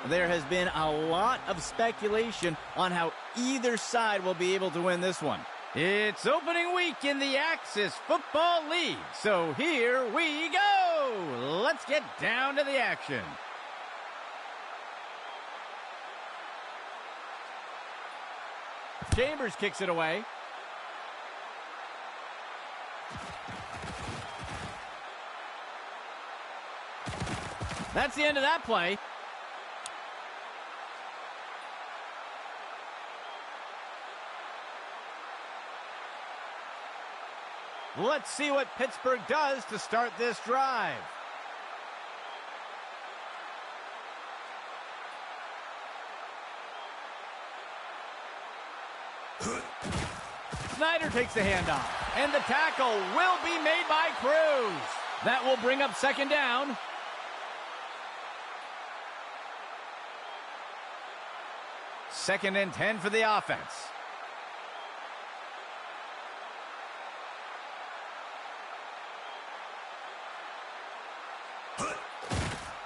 There has been a lot of speculation on how either side will be able to win this one. It's opening week in the Axis Football League, so here we go! Let's get down to the action. Chambers kicks it away. That's the end of that play. Let's see what Pittsburgh does to start this drive. Snyder takes the handoff, and the tackle will be made by Cruz. That will bring up second down. Second and 10 for the offense.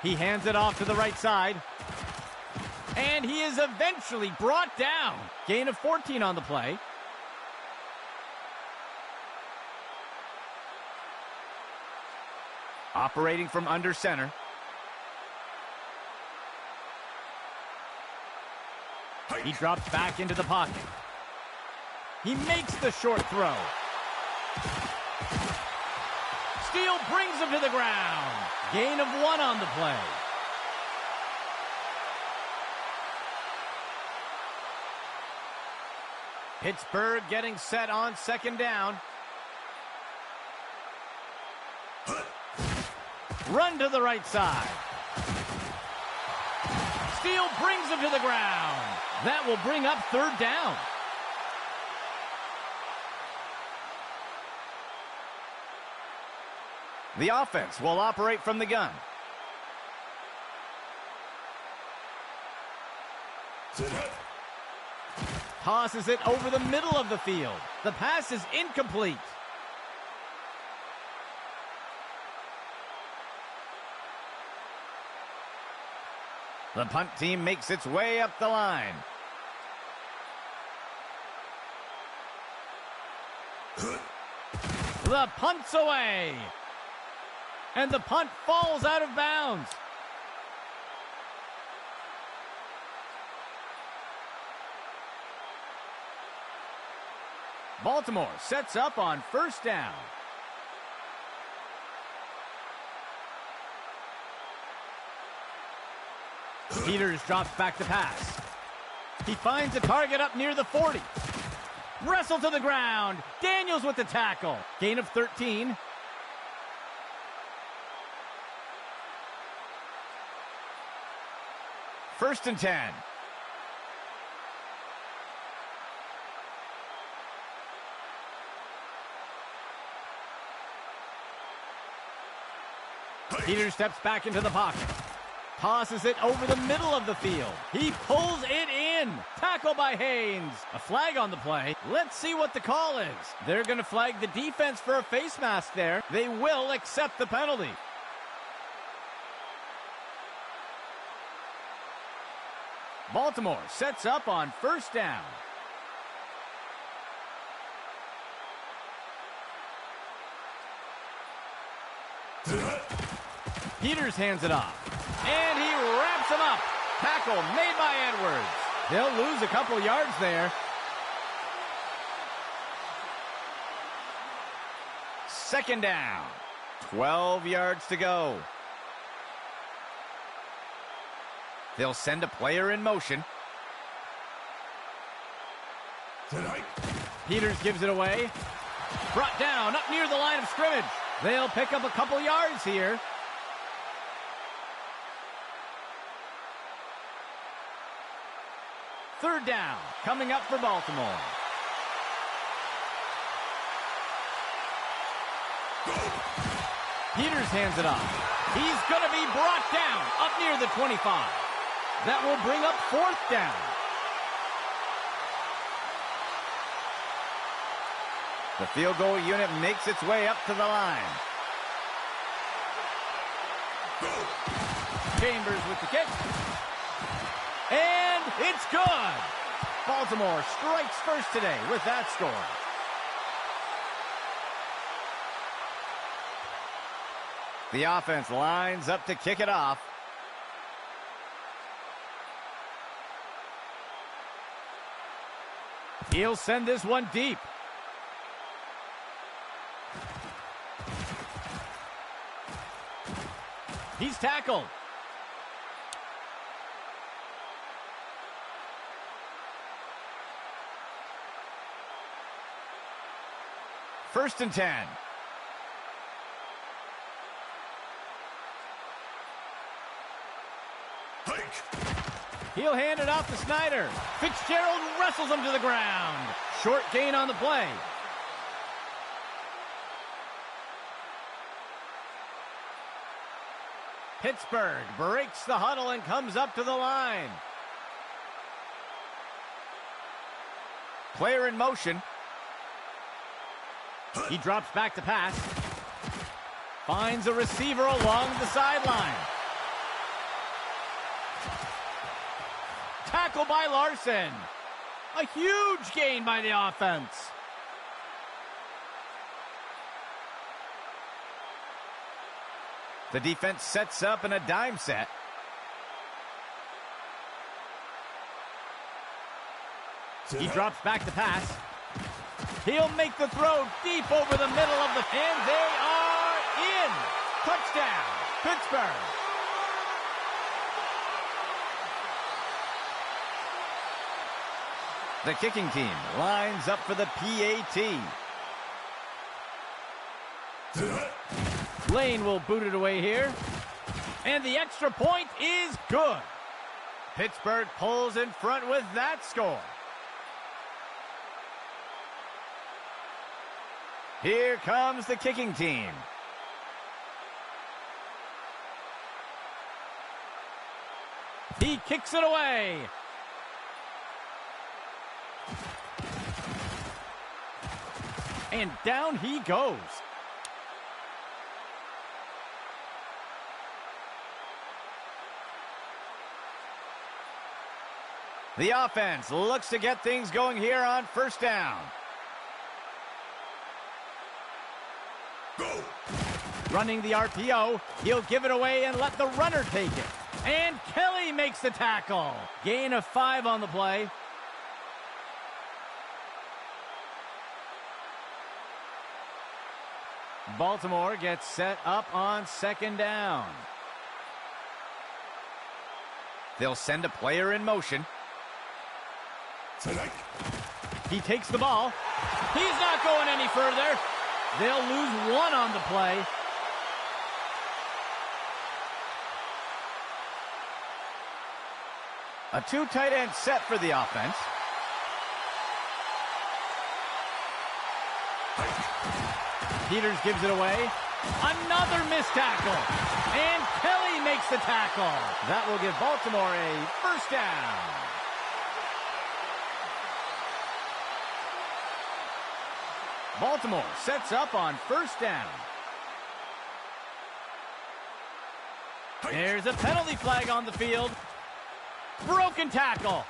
He hands it off to the right side. And he is eventually brought down. Gain of 14 on the play. Operating from under center. He drops back into the pocket. He makes the short throw. Steele brings him to the ground. Gain of 1 on the play. Pittsburgh getting set on second down. Run to the right side. Steele brings him to the ground. That will bring up third down. The offense will operate from the gun. Tosses it over the middle of the field. The pass is incomplete. The punt team makes its way up the line. The punt's away. And the punt falls out of bounds. Baltimore sets up on first down. Peters drops back to pass. He finds a target up near the 40. Wrestle to the ground. Daniels with the tackle. Gain of 13. First and 10. Peters steps back into the pocket. Tosses it over the middle of the field. He pulls it in. Tackle by Haynes. A flag on the play. Let's see what the call is. They're going to flag the defense for a face mask there. They will accept the penalty. Baltimore sets up on first down. Peters hands it off. And he wraps him up. Tackle made by Edwards. They'll lose a couple yards there. Second down. 12 yards to go. They'll send a player in motion. Peters gives it away. Brought down up near the line of scrimmage. They'll pick up a couple yards here. Third down, coming up for Baltimore. Peters hands it off. He's going to be brought down up near the 25. That will bring up fourth down. The field goal unit makes its way up to the line. Chambers with the kick. It's good. Baltimore strikes first today with that score. The offense lines up to kick it off. He'll send this one deep. He's tackled. First and 10. He'll hand it off to Snyder. Fitzgerald wrestles him to the ground. Short gain on the play. Pittsburgh breaks the huddle and comes up to the line. Player in motion. He drops back to pass. Finds a receiver along the sideline. Tackle by Larson. A huge gain by the offense. The defense sets up in a dime set. He drops back to pass. He'll make the throw deep over the middle of the... And they are in! Touchdown, Pittsburgh. The kicking team lines up for the PAT. Lane will boot it away here. And the extra point is good. Pittsburgh pulls in front with that score. Here comes the kicking team. He kicks it away. And down he goes. The offense looks to get things going here on first down. Go. Running the RPO. He'll give it away and let the runner take it. And Kelly makes the tackle. Gain of 5 on the play. Baltimore gets set up on second down. They'll send a player in motion. He takes the ball. He's not going any further. They'll lose 1 on the play. A 2 tight end set for the offense. Peters gives it away. Another missed tackle. And Kelly makes the tackle. That will give Baltimore a first down. Baltimore sets up on first down. There's a penalty flag on the field. Broken tackle.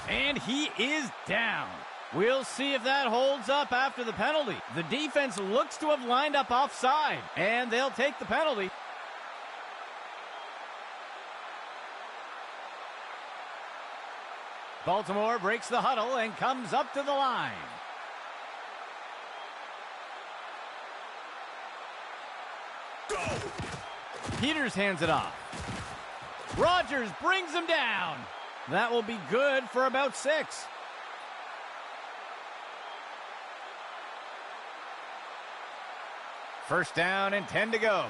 And he is down. We'll see if that holds up after the penalty. The defense looks to have lined up offside, and they'll take the penalty. Baltimore breaks the huddle and comes up to the line. Go! Peters hands it off. Rodgers brings him down. That will be good for about 6. First down and 10 to go.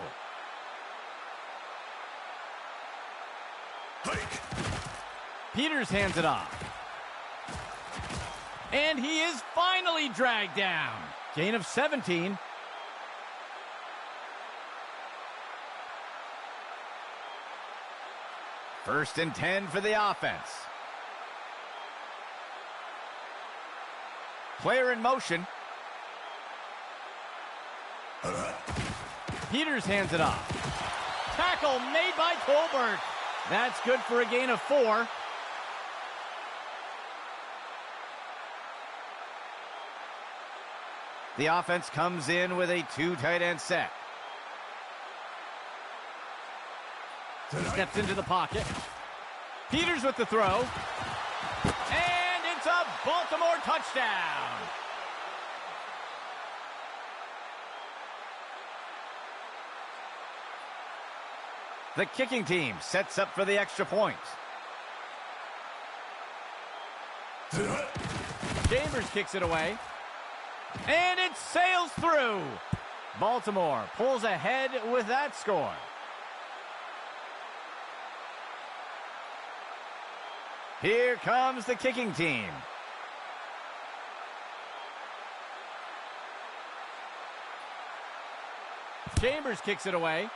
Peters hands it off. And he is finally dragged down. Gain of 17. First and 10 for the offense. Player in motion. Peters hands it off. Tackle made by Colbert. That's good for a gain of 4. The offense comes in with a 2 tight end set. Steps into the pocket. Peters with the throw. And it's a Baltimore touchdown. The kicking team sets up for the extra point. Chambers kicks it away. And it sails through. Baltimore pulls ahead with that score. Here comes the kicking team. Chambers kicks it away.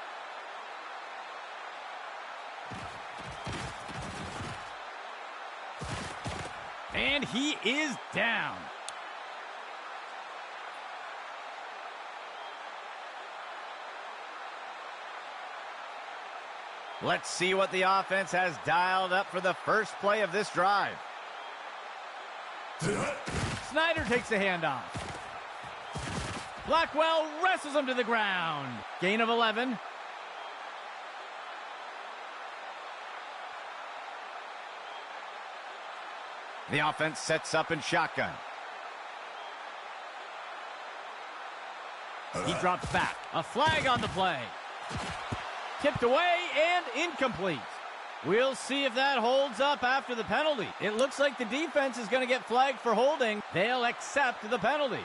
And he is down. Let's see what the offense has dialed up for the first play of this drive. Snyder takes the handoff. Blackwell wrestles him to the ground. Gain of 11. The offense sets up in shotgun. He drops back. A flag on the play. Tipped away and incomplete. We'll see if that holds up after the penalty. It looks like the defense is going to get flagged for holding. They'll accept the penalty.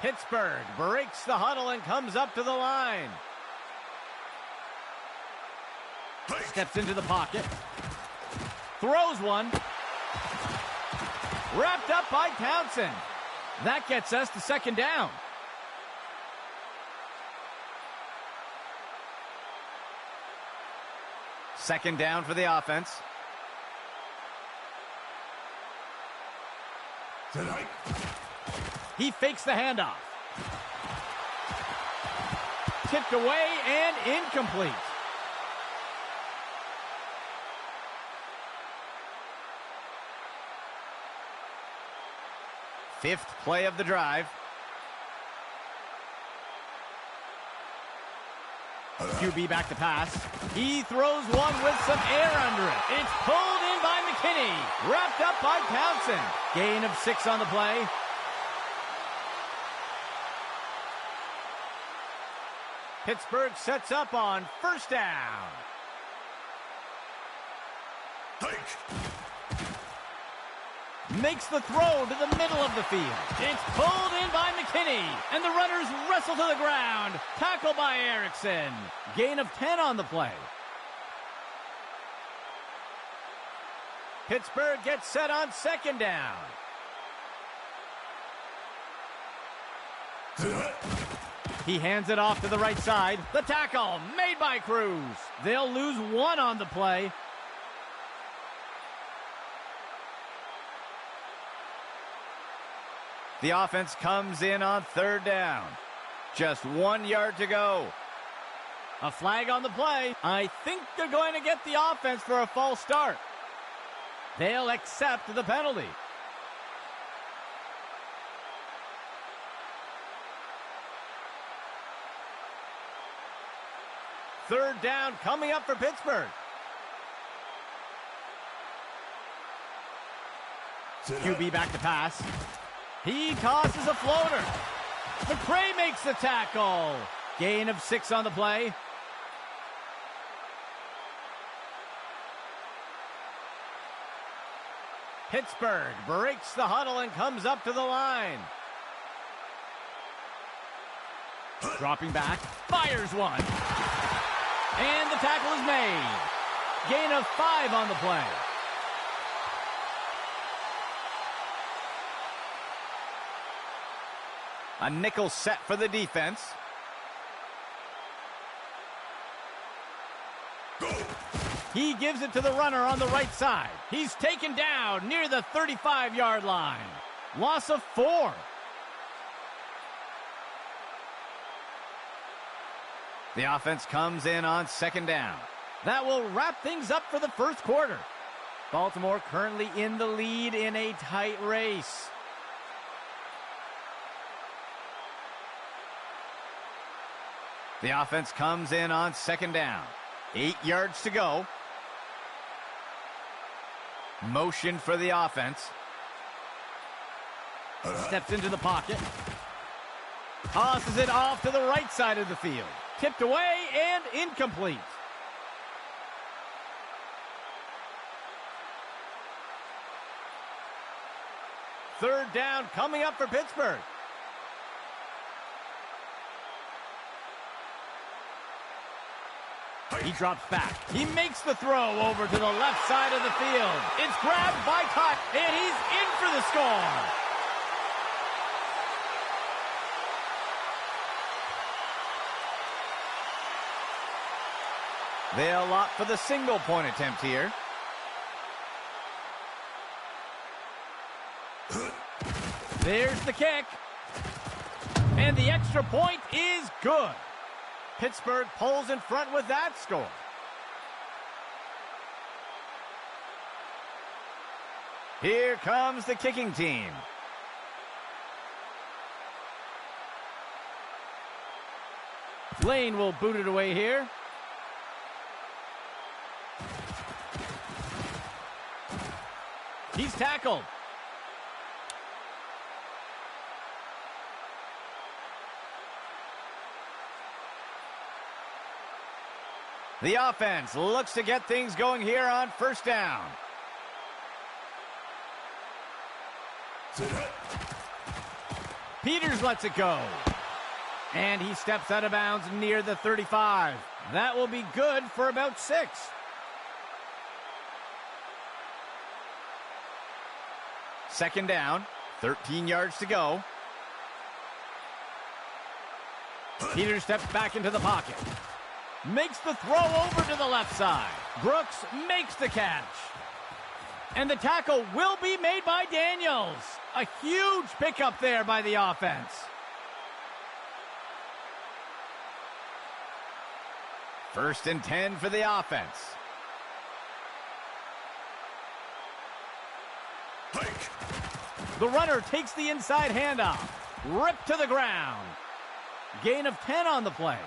Pittsburgh breaks the huddle and comes up to the line. Steps into the pocket. Throws one. Wrapped up by Townsend. That gets us to second down. Second down for the offense. Tonight. He fakes the handoff. Tipped away and incomplete. Fifth play of the drive. QB back to pass. He throws one with some air under it. It's pulled in by McKinney. Wrapped up by Townsend. Gain of 6 on the play. Pittsburgh sets up on first down. Makes the throw to the middle of the field. It's pulled in by McKinney, and the runners wrestle to the ground. Tackle by Erickson. Gain of 10 on the play. Pittsburgh gets set on second down. He hands it off to the right side. The tackle made by Cruz. They'll lose 1 on the play. The offense comes in on third down. Just 1 yard to go. A flag on the play. I think they're going to get the offense for a false start. They'll accept the penalty. Third down coming up for Pittsburgh. QB back to pass. He tosses a floater. McCray makes the tackle. Gain of 6 on the play. Pittsburgh breaks the huddle and comes up to the line. Dropping back, fires one. And the tackle is made. Gain of 5 on the play. A nickel set for the defense. He gives it to the runner on the right side. He's taken down near the 35-yard line. Loss of 4. The offense comes in on second down. That will wrap things up for the first quarter. Baltimore currently in the lead in a tight race. The offense comes in on second down. 8 yards to go. Motion for the offense. Steps into the pocket. Tosses it off to the right side of the field. Tipped away and incomplete. Third down coming up for Pittsburgh. He drops back. He makes the throw over to the left side of the field. It's grabbed by Tuck, and he's in for the score. They'll opt for the single-point attempt here. There's the kick. And the extra point is good. Pittsburgh pulls in front with that score. Here comes the kicking team. Lane will boot it away here. He's tackled. The offense looks to get things going here on first down. Peters lets it go. And he steps out of bounds near the 35. That will be good for about 6. Second down, 13 yards to go. Peters steps back into the pocket. Makes the throw over to the left side. Brooks makes the catch. And the tackle will be made by Daniels. A huge pickup there by the offense. First and 10 for the offense. The runner takes the inside handoff. Ripped to the ground. Gain of 10 on the play.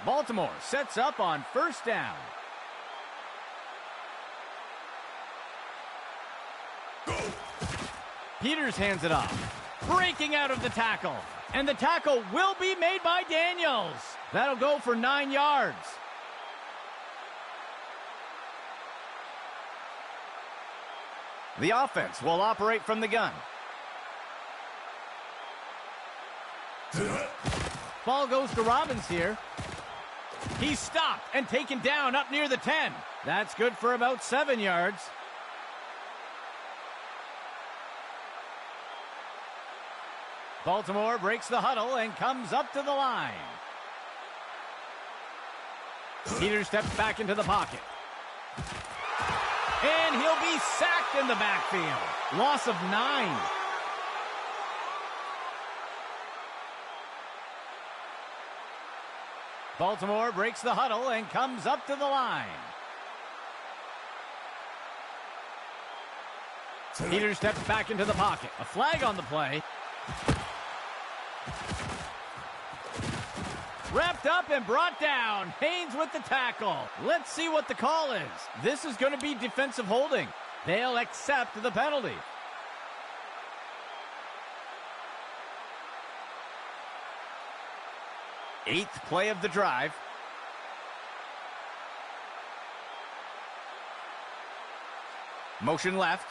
Baltimore sets up on first down. Peters hands it off. Breaking out of the tackle. And the tackle will be made by Daniels. That'll go for 9 yards. The offense will operate from the gun. Ball goes to Robbins here. He's stopped and taken down up near the 10. That's good for about 7 yards. Baltimore breaks the huddle and comes up to the line. Peters steps back into the pocket. And he'll be sacked in the backfield. Loss of 9. Baltimore breaks the huddle and comes up to the line. Peters steps back into the pocket. A flag on the play. Wrapped up and brought down. Haynes with the tackle. Let's see what the call is. This is going to be defensive holding. They'll accept the penalty. Eighth play of the drive. Motion left.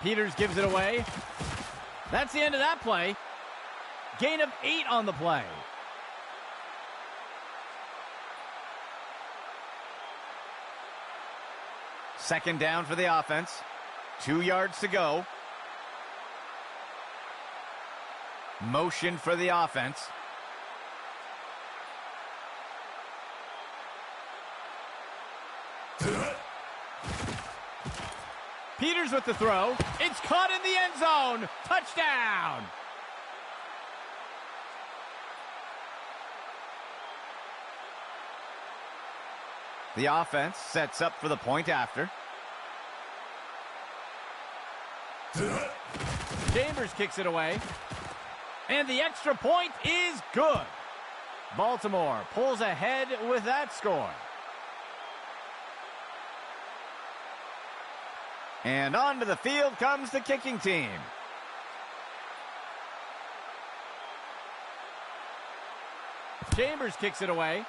Peters gives it away. That's the end of that play. Gain of 8 on the play. Second down for the offense. 2 yards to go. Motion for the offense. Peters with the throw. It's caught in the end zone. Touchdown. The offense sets up for the point after. Chambers kicks it away. And the extra point is good. Baltimore pulls ahead with that score. And onto the field comes the kicking team. Chambers kicks it away.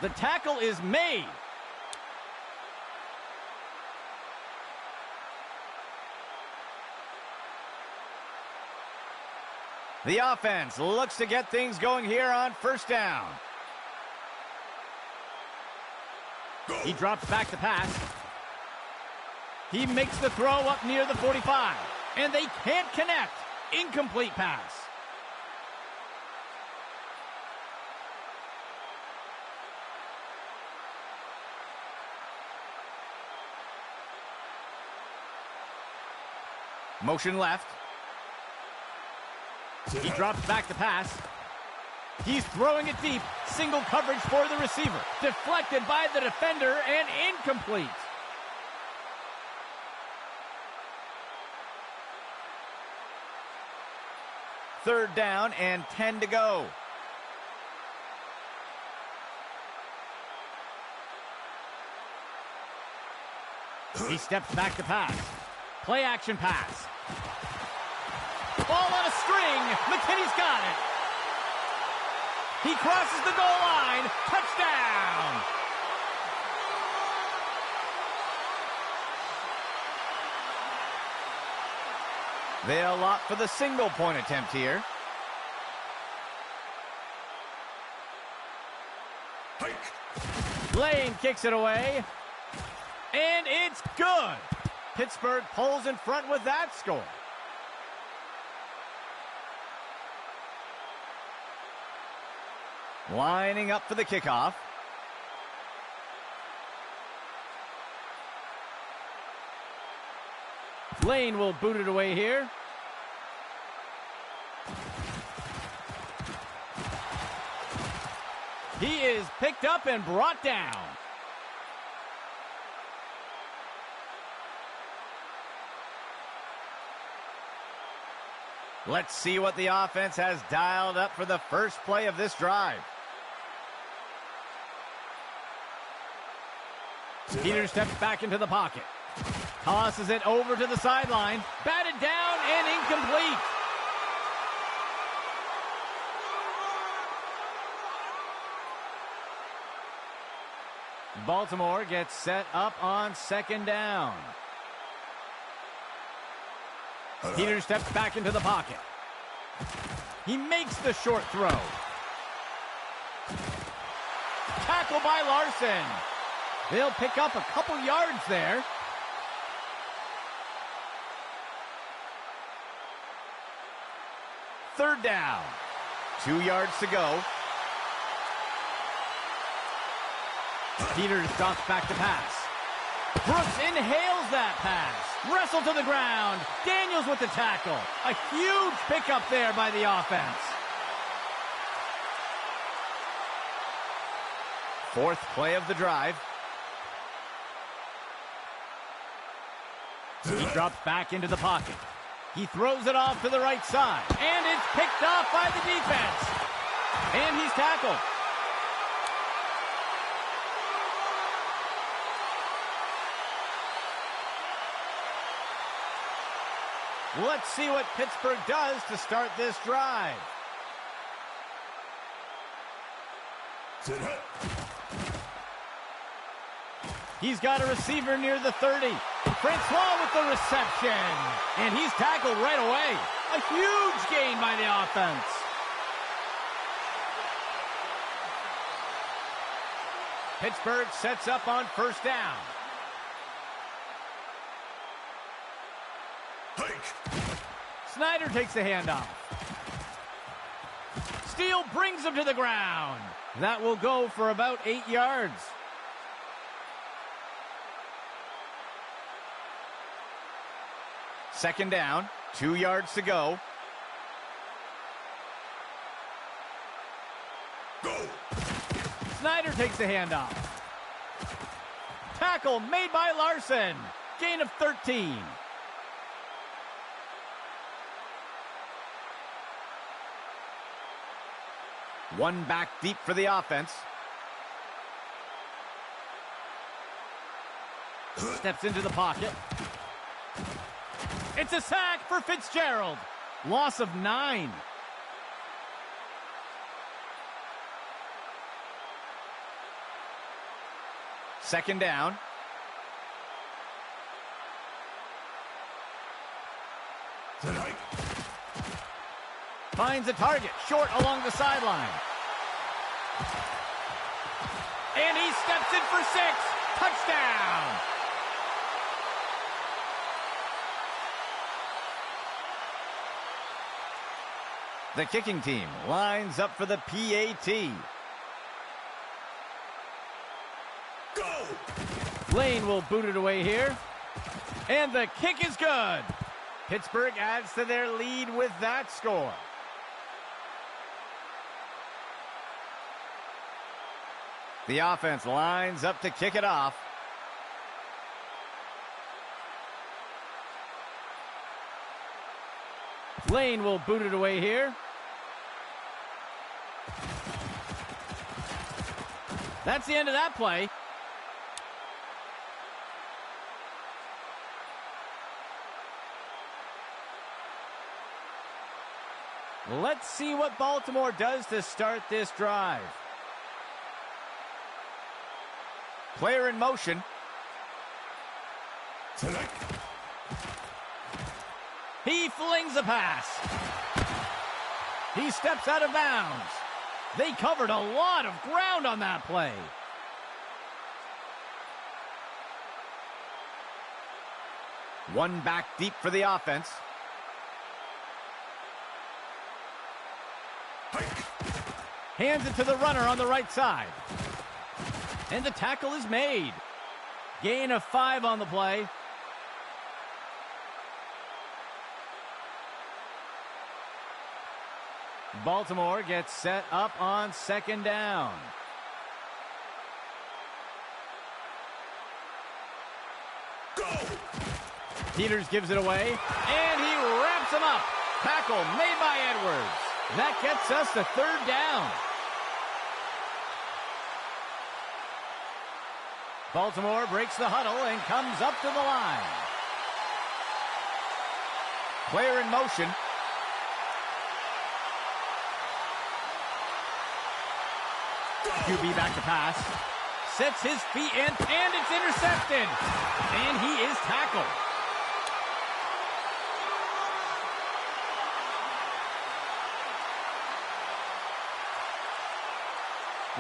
The tackle is made. The offense looks to get things going here on first down. He drops back to pass. He makes the throw up near the 45. And they can't connect. Incomplete pass. Motion left. He drops back to pass. He's throwing it deep. Single coverage for the receiver. Deflected by the defender and incomplete. Third down and 10 to go. He steps back to pass. Play action pass. Ball on a string. McKinney's got it. He crosses the goal line. Touchdown. They'll opt for the single point attempt here. Lane kicks it away. And it's good. Pittsburgh pulls in front with that score. Lining up for the kickoff. Lane will boot it away here. He is picked up and brought down. Let's see what the offense has dialed up for the first play of this drive. Peters steps back into the pocket. Tosses it over to the sideline. Batted down and incomplete. Baltimore gets set up on second down. Peters steps back into the pocket. He makes the short throw. Tackle by Larson. They'll pick up a couple yards there. Third down. 2 yards to go. Peters drops back to pass. Brooks inhales that pass. Wrestle to the ground. Daniels with the tackle. A huge pickup there by the offense. Fourth play of the drive. He drops back into the pocket. He throws it off to the right side. And it's picked off by the defense. And he's tackled. Let's see what Pittsburgh does to start this drive. He's got a receiver near the 30. Francois with the reception. And he's tackled right away. A huge gain by the offense. Pittsburgh sets up on first down. Snyder takes the handoff. Steele brings him to the ground. That will go for about 8 yards. Second down, 2 yards to go. Snyder takes the handoff. Tackle made by Larson. Gain of 13. One back deep for the offense. Steps into the pocket. It's a sack for Fitzgerald. Loss of 9. Second down. Finds a target short along the sideline. And he steps in for 6. Touchdown. The kicking team lines up for the PAT. Lane will boot it away here. And the kick is good. Pittsburgh adds to their lead with that score. The offense lines up to kick it off. Lane will boot it away here. That's the end of that play. Let's see what Baltimore does to start this drive. Player in motion. He flings a pass. He steps out of bounds. They covered a lot of ground on that play. One back deep for the offense. Hands it to the runner on the right side. And the tackle is made. Gain of 5 on the play. Baltimore gets set up on second down. Peters gives it away, and he wraps him up. Tackle made by Edwards. That gets us to third down. Baltimore breaks the huddle and comes up to the line. Player in motion. QB back to pass. Sets his feet in, and it's intercepted. And he is tackled.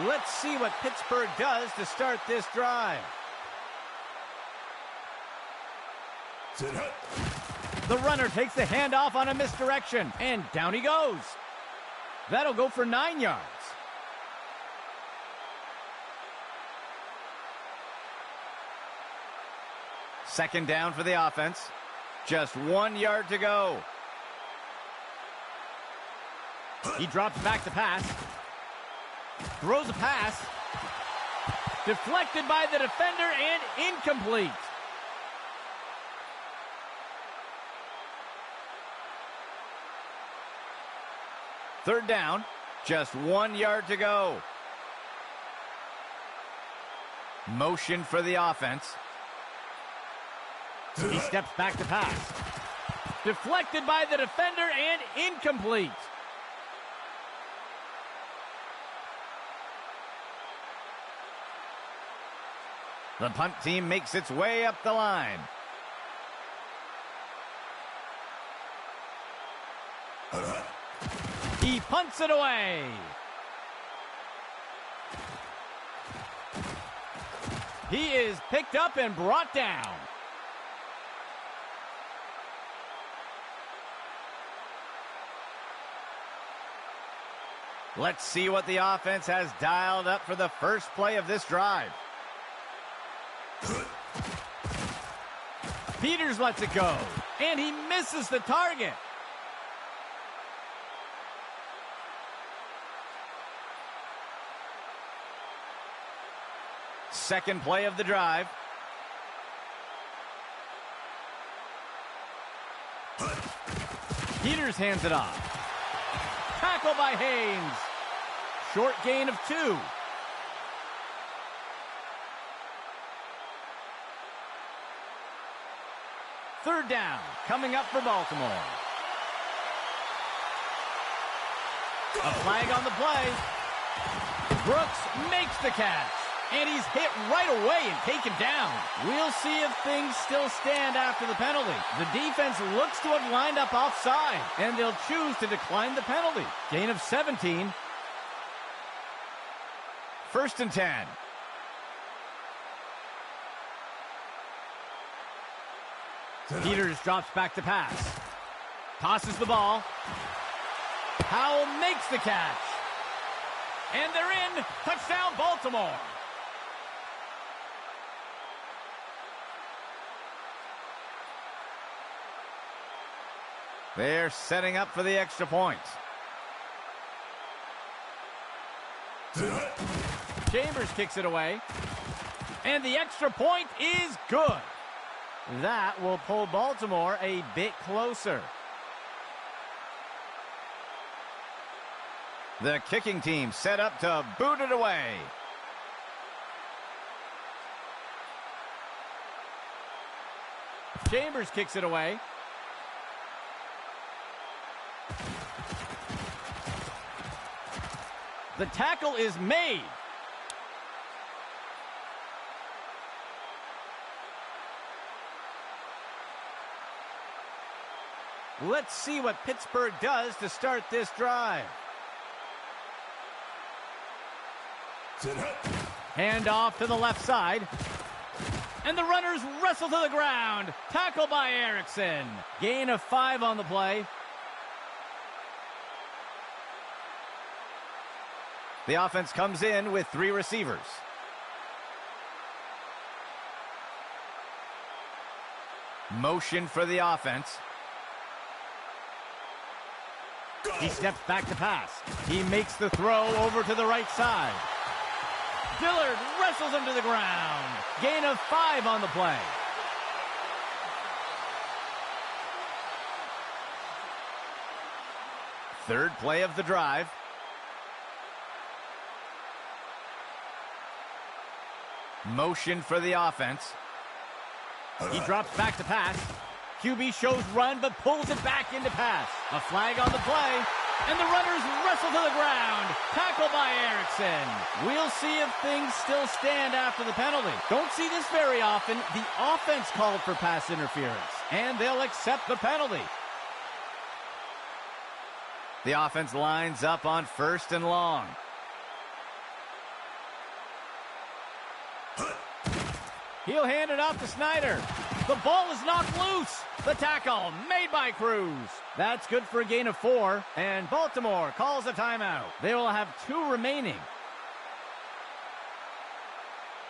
Let's see what Pittsburgh does to start this drive. The runner takes the handoff on a misdirection, and down he goes. That'll go for 9 yards. Second down for the offense. Just 1 yard to go. He drops back to pass. Throws a pass. Deflected by the defender and incomplete. Third down. Just 1 yard to go. Motion for the offense. He steps back to pass. Deflected by the defender and incomplete. The punt team makes its way up the line. He punts it away. He is picked up and brought down. Let's see what the offense has dialed up for the first play of this drive. Peters lets it go, and he misses the target. Second play of the drive. Peters hands it off. Tackle by Haynes. Short gain of 2. Third down, coming up for Baltimore. A flag on the play. Brooks makes the catch. And he's hit right away and taken down. We'll see if things still stand after the penalty. The defense looks to have lined up offside, and they'll choose to decline the penalty. Gain of 17. First and 10. Peters drops back to pass. Tosses the ball. Powell makes the catch. And they're in. Touchdown, Baltimore. They're setting up for the extra point. Chambers kicks it away. And the extra point is good. That will pull Baltimore a bit closer. The kicking team set up to boot it away. Chambers kicks it away. The tackle is made. Let's see what Pittsburgh does to start this drive. Hand off to the left side. And the runners wrestle to the ground. Tackle by Erickson. Gain of 5 on the play. The offense comes in with 3 receivers. Motion for the offense. He steps back to pass. He makes the throw over to the right side. Dillard wrestles him to the ground. Gain of 5 on the play. Third play of the drive. Motion for the offense. He drops back to pass. QB shows run, but pulls it back into pass. A flag on the play, and the runners wrestle to the ground. Tackle by Erickson. We'll see if things still stand after the penalty. Don't see this very often. The offense called for pass interference, and they'll accept the penalty. The offense lines up on 1st and long. He'll hand it off to Snyder. The ball is knocked loose. The tackle made by Cruz. That's good for a gain of 4, and Baltimore calls a timeout. They will have 2 remaining.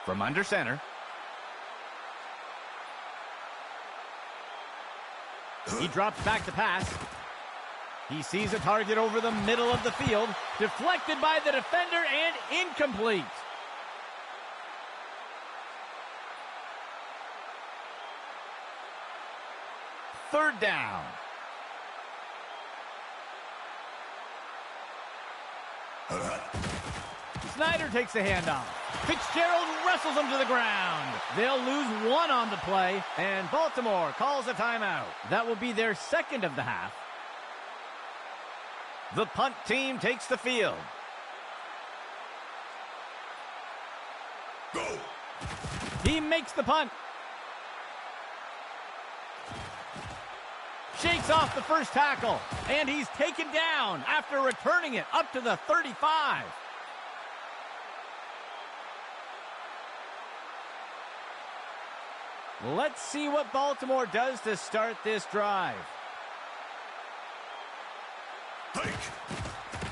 From under center. He drops back to pass. He sees a target over the middle of the field. Deflected by the defender and incomplete. Third down. Snyder takes the handoff. Fitzgerald wrestles him to the ground. They'll lose 1 on the play, and Baltimore calls a timeout. That will be their 2nd of the half. The punt team takes the field. Go. He makes the punt. Shakes off the first tackle, and he's taken down after returning it up to the 35. Let's see what Baltimore does to start this drive.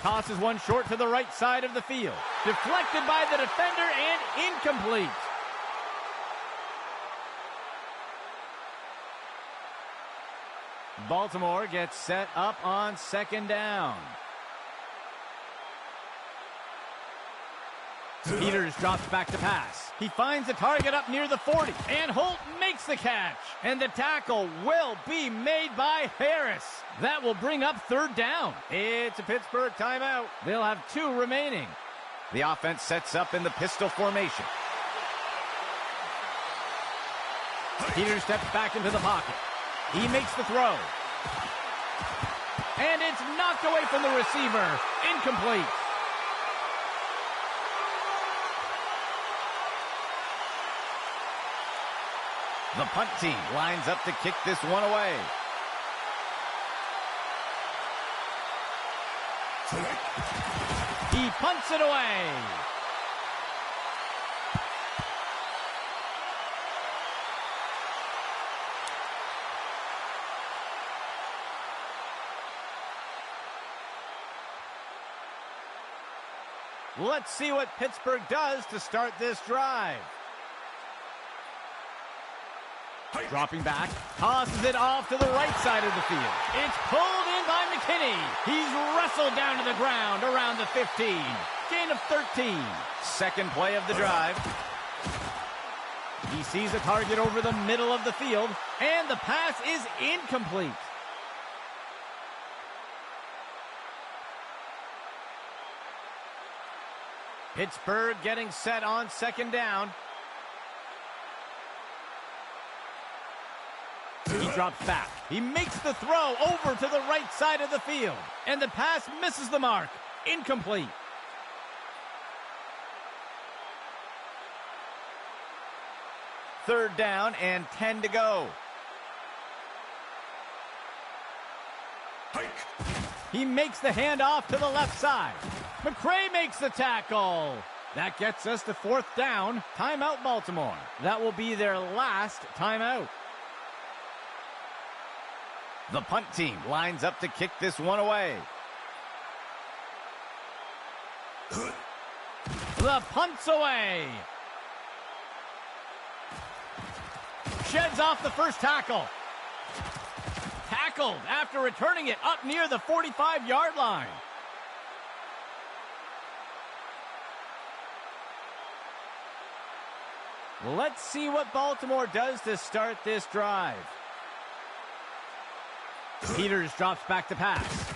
Tosses one short to the right side of the field. Deflected by the defender and incomplete. Baltimore gets set up on 2nd down. Peters drops back to pass. He finds the target up near the 40, and Holt makes the catch. And the tackle will be made by Harris. That will bring up third down. It's a Pittsburgh timeout. They'll have 2 remaining. The offense sets up in the pistol formation. Peters steps back into the pocket. He makes the throw. And it's knocked away from the receiver. Incomplete. The punt team lines up to kick this one away. He punts it away. Let's see what Pittsburgh does to start this drive. Dropping back, tosses it off to the right side of the field. It's pulled in by McKinney. He's wrestled down to the ground around the 15. Gain of 13. Second play of the drive. He sees a target over the middle of the field, and the pass is incomplete. Pittsburgh getting set on second down. He drops back. He makes the throw over to the right side of the field. And the pass misses the mark. Incomplete. Third down and 10 to go. He makes the handoff to the left side. McCray makes the tackle. That gets us to fourth down. Timeout, Baltimore. That will be their last timeout. The punt team lines up to kick this one away. The punt's away. Sheds off the first tackle. Tackled after returning it up near the 45-yard line. Let's see what Baltimore does to start this drive. Peters drops back to pass.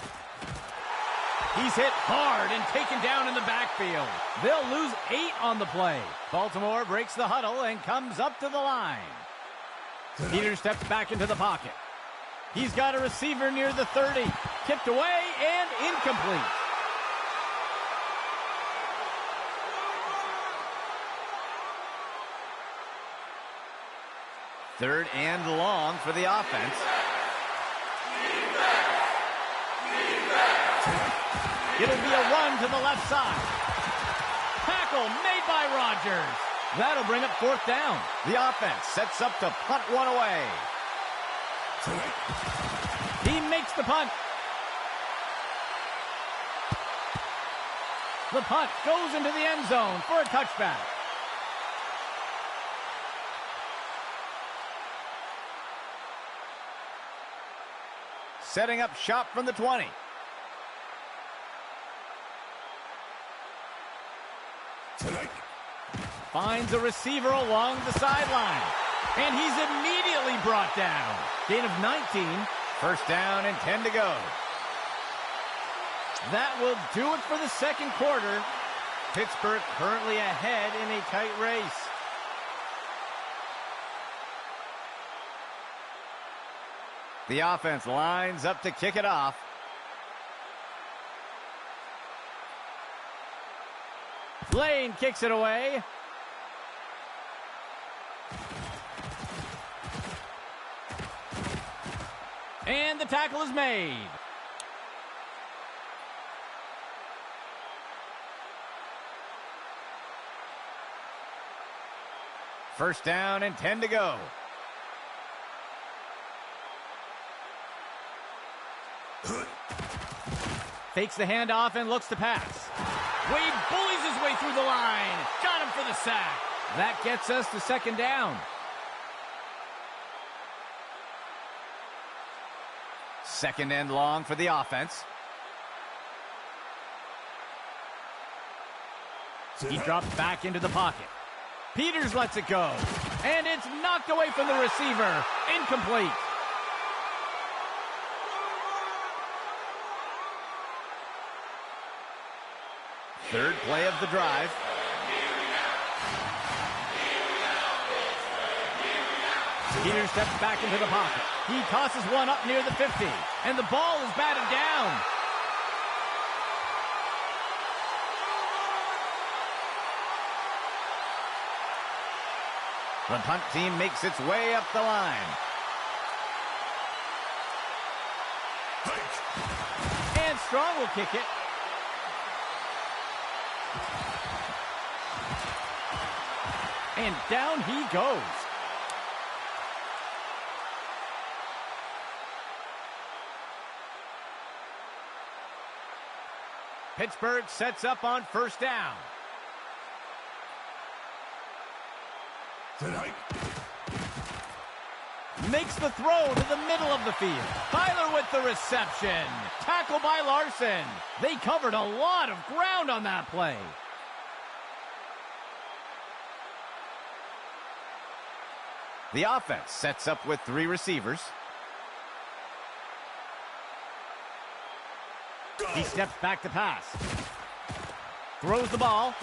He's hit hard and taken down in the backfield. They'll lose 8 on the play. Baltimore breaks the huddle and comes up to the line. Peters steps back into the pocket. He's got a receiver near the 30. Tipped away and incomplete. Third and long for the offense. It'll be a run to the left side. Tackle made by Rodgers. That'll bring up fourth down. The offense sets up to punt one away. He makes the punt. The punt goes into the end zone for a touchback. Setting up shop from the 20. Finds a receiver along the sideline. And he's immediately brought down. Gain of 19. First down and 10 to go. That will do it for the second quarter. Pittsburgh currently ahead in a tight race. The offense lines up to kick it off. Lane kicks it away. And the tackle is made. First down and 10 to go. Fakes the handoff and looks to pass. Wade bullies his way through the line. Got him for the sack. That gets us to second down. Second and long for the offense. He drops back into the pocket. Peters lets it go. And it's knocked away from the receiver. Incomplete. Third play of the drive. Peters steps back into the pocket. He tosses one up near the 50. And the ball is batted down. The punt team makes its way up the line. And Strong will kick it. And down he goes. Pittsburgh sets up on first down. Makes the throw to the middle of the field. Tyler with the reception. Tackle by Larson. They covered a lot of ground on that play. The offense sets up with three receivers. He steps back to pass. Throws the ball.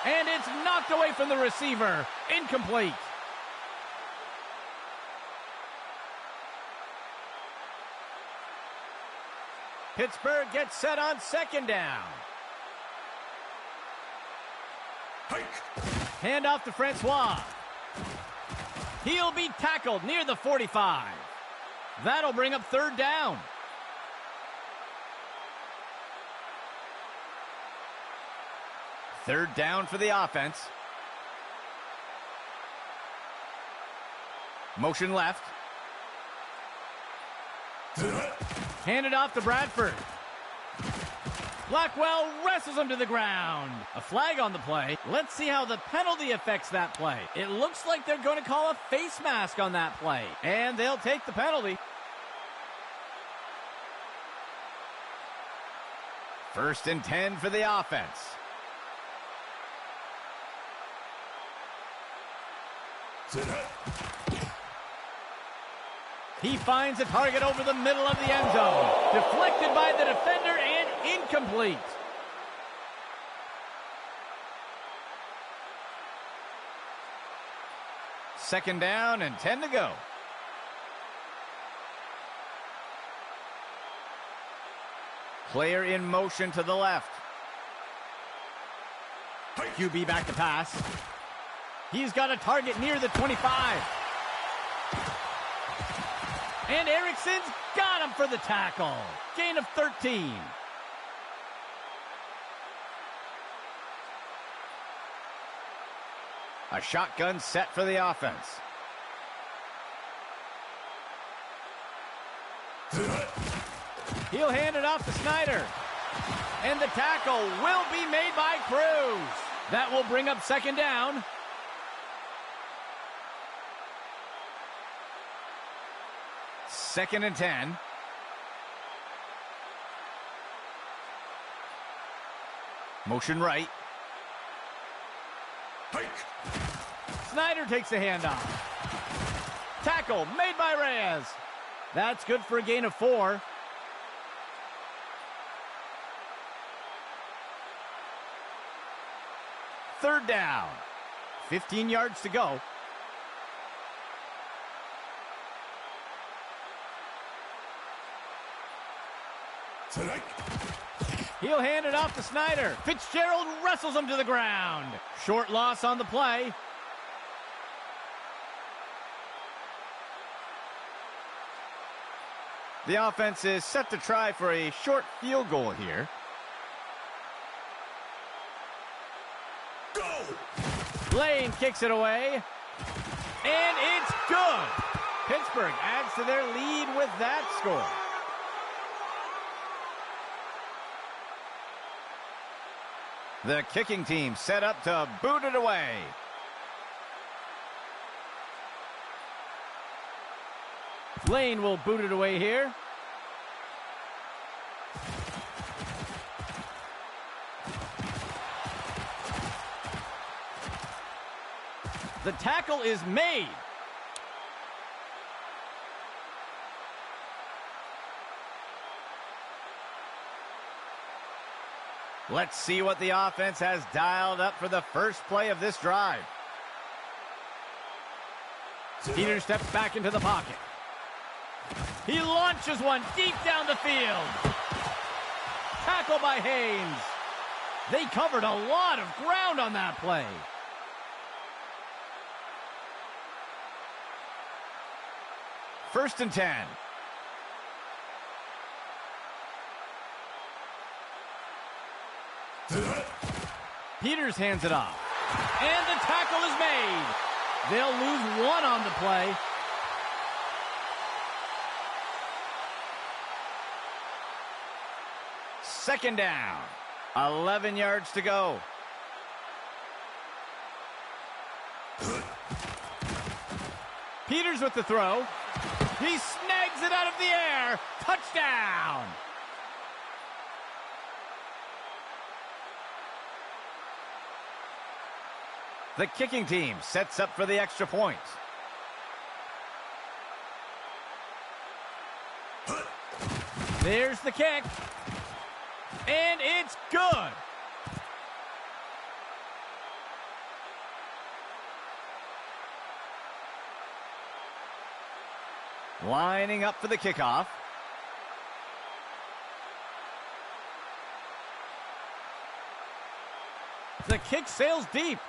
And it's knocked away from the receiver. Incomplete. Pittsburgh gets set on second down. Hand off to Francois. He'll be tackled near the 45. That'll bring up third down. Third down for the offense. Motion left. Handed off to Bradford. Blackwell wrestles him to the ground. A flag on the play. Let's see how the penalty affects that play. It looks like they're going to call a face mask on that play. And they'll take the penalty. First and 10 for the offense. He finds a target over the middle of the end zone. Deflected by the defender and incomplete. Second down and 10 to go. Player in motion to the left. QB back to pass. He's got a target near the 25. And Erickson's got him for the tackle. Gain of 13. A shotgun set for the offense. He'll hand it off to Snyder. And the tackle will be made by Cruz. That will bring up second down. Second and 10. Motion right. Snyder takes the handoff. Tackle made by Reyes. That's good for a gain of 4. Third down. 15 yards to go. He'll hand it off to Snyder. Fitzgerald wrestles him to the ground. Short loss on the play. The offense is set to try for a short field goal here. Go! Lane kicks it away. And it's good. Pittsburgh adds to their lead with that score. The kicking team set up to boot it away. Lane will boot it away here. The tackle is made. Let's see what the offense has dialed up for the first play of this drive. Peters steps back into the pocket. He launches one deep down the field. Tackle by Haynes. They covered a lot of ground on that play. First and 10. Peters hands it off. And the tackle is made. They'll lose one on the play. Second down. 11 yards to go. Peters with the throw. He snags it out of the air. Touchdown. The kicking team sets up for the extra point. There's the kick. And it's good. Lining up for the kickoff. The kick sails deep.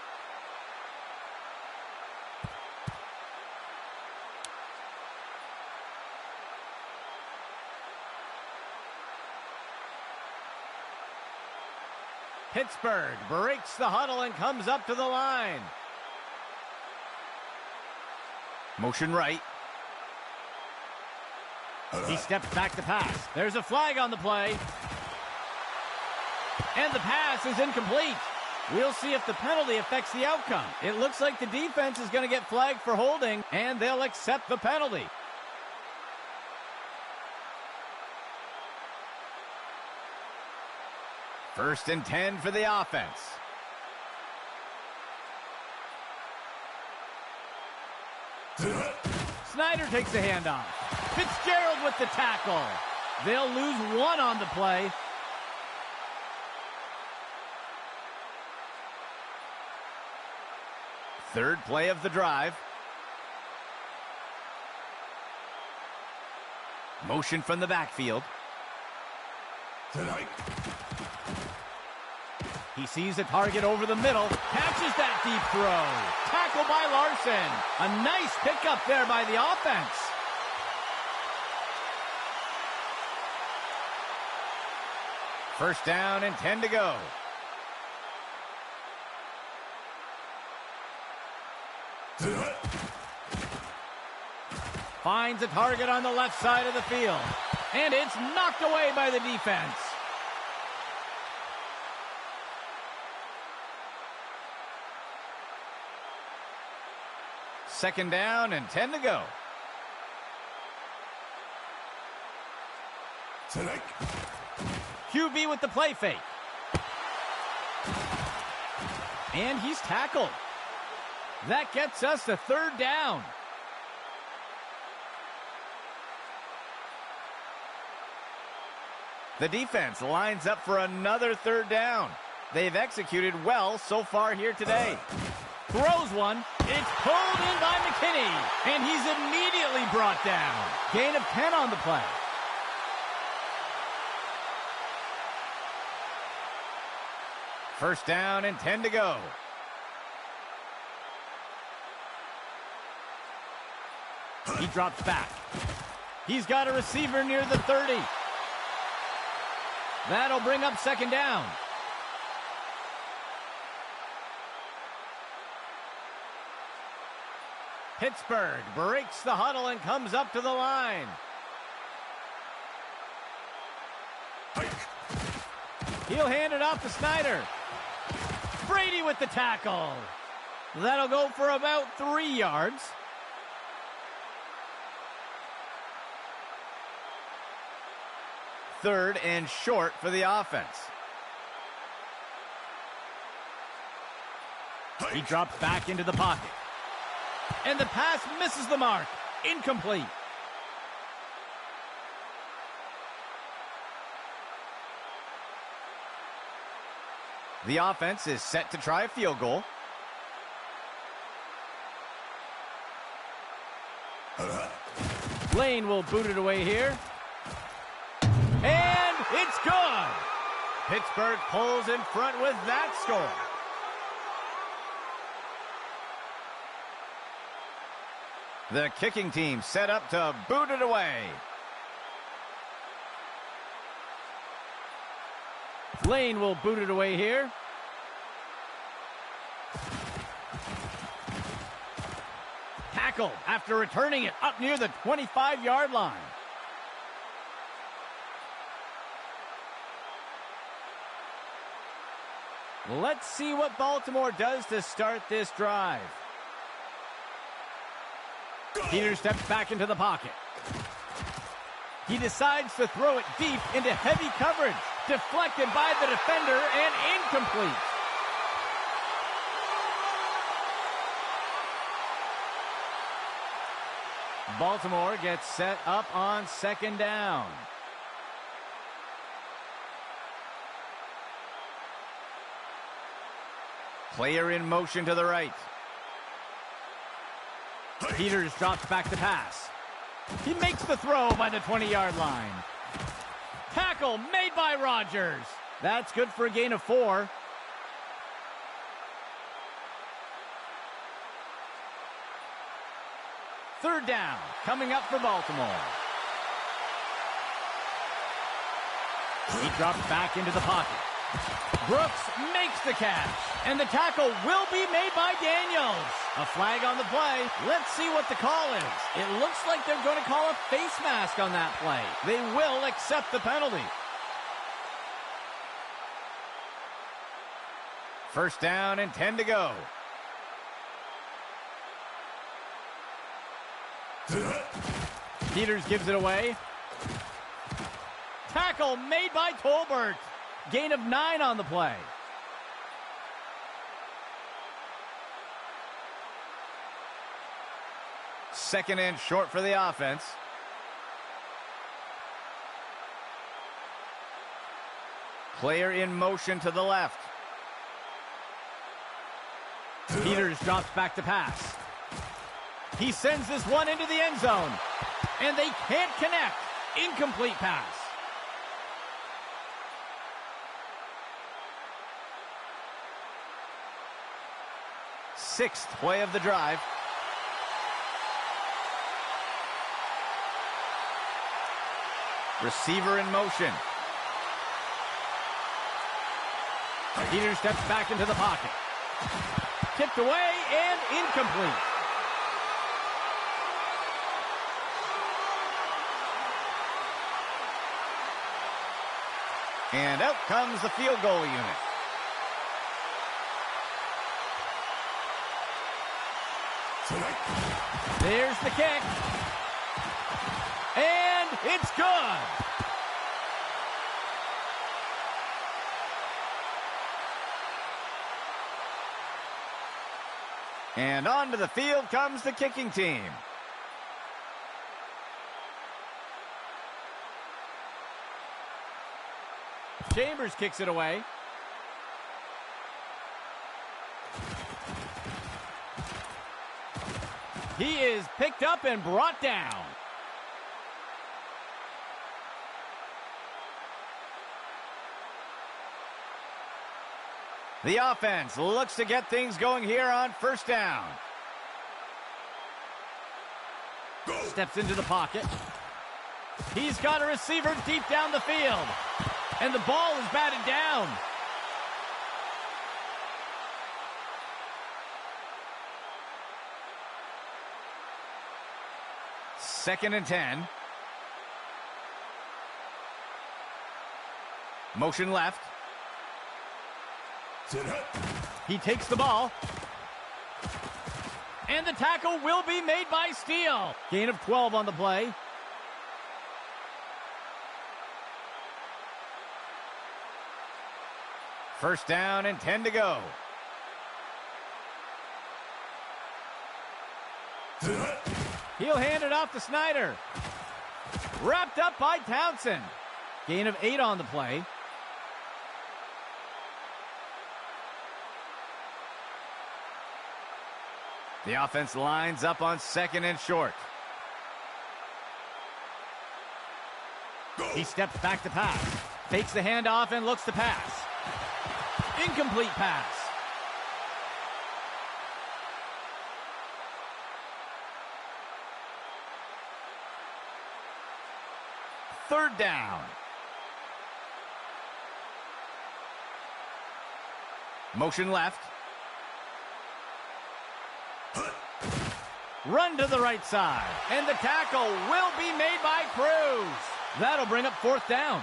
Pittsburgh breaks the huddle and comes up to the line. Motion right. He steps back to pass. There's a flag on the play. And the pass is incomplete. We'll see if the penalty affects the outcome. It looks like the defense is going to get flagged for holding, and they'll accept the penalty. First and 10 for the offense. Snyder takes the handoff. Fitzgerald with the tackle. They'll lose one on the play. Third play of the drive. Motion from the backfield. He sees a target over the middle, catches that deep throw. Tackle by Larson. A nice pickup there by the offense. First down and 10 to go. Finds a target on the left side of the field. And it's knocked away by the defense. Second down and 10 to go. QB with the play fake. And he's tackled. That gets us to third down. The defense lines up for another third down. They've executed well so far here today. Throws one. It's pulled in by McKinney. And he's immediately brought down. Gain of 10 on the play. First down and 10 to go. He drops back. He's got a receiver near the 30. That'll bring up second down. Pittsburgh breaks the huddle and comes up to the line. He'll hand it off to Snyder. Brady with the tackle. That'll go for about 3 yards. Third and short for the offense. He drops back into the pocket. And the pass misses the mark. Incomplete. The offense is set to try a field goal. Lane will boot it away here. And it's good. Pittsburgh pulls in front with that score. The kicking team set up to boot it away. Lane will boot it away here. Tackle after returning it up near the 25-yard line. Let's see what Baltimore does to start this drive. Peters steps back into the pocket. He decides to throw it deep into heavy coverage. Deflected by the defender and incomplete. Baltimore gets set up on second down. Player in motion to the right. Peters drops back to pass. He makes the throw by the 20-yard line. Tackle made by Rodgers. That's good for a gain of 4. Third down, coming up for Baltimore. He drops back into the pocket. Brooks makes the catch, and the tackle will be made by Daniels. A flag on the play. Let's see what the call is. It looks like they're going to call a face mask on that play. They will accept the penalty. First down and 10 to go. Peters gives it away. Tackle made by Tolbert. Gain of 9 on the play. Second and short for the offense. Player in motion to the left. Peters drops back to pass. He sends this one into the end zone. And they can't connect. Incomplete pass. Sixth play of the drive. Receiver in motion. Peters steps back into the pocket. Tipped away and incomplete. And out comes the field goal unit. There's the kick. And it's good. And onto the field comes the kicking team. Chambers kicks it away. He is picked up and brought down. The offense looks to get things going here on first down. Steps into the pocket. He's got a receiver deep down the field. And the ball is batted down. Second and 10. Motion left. He takes the ball. And the tackle will be made by Steele. Gain of 12 on the play. First down and 10 to go. He'll hand it off to Snyder. Wrapped up by Townsend. Gain of 8 on the play. The offense lines up on 2nd and short. He steps back to pass. Fakes the handoff and looks to pass. Incomplete pass. Third down. Motion left. Run to the right side. And the tackle will be made by Cruz. That'll bring up 4th down.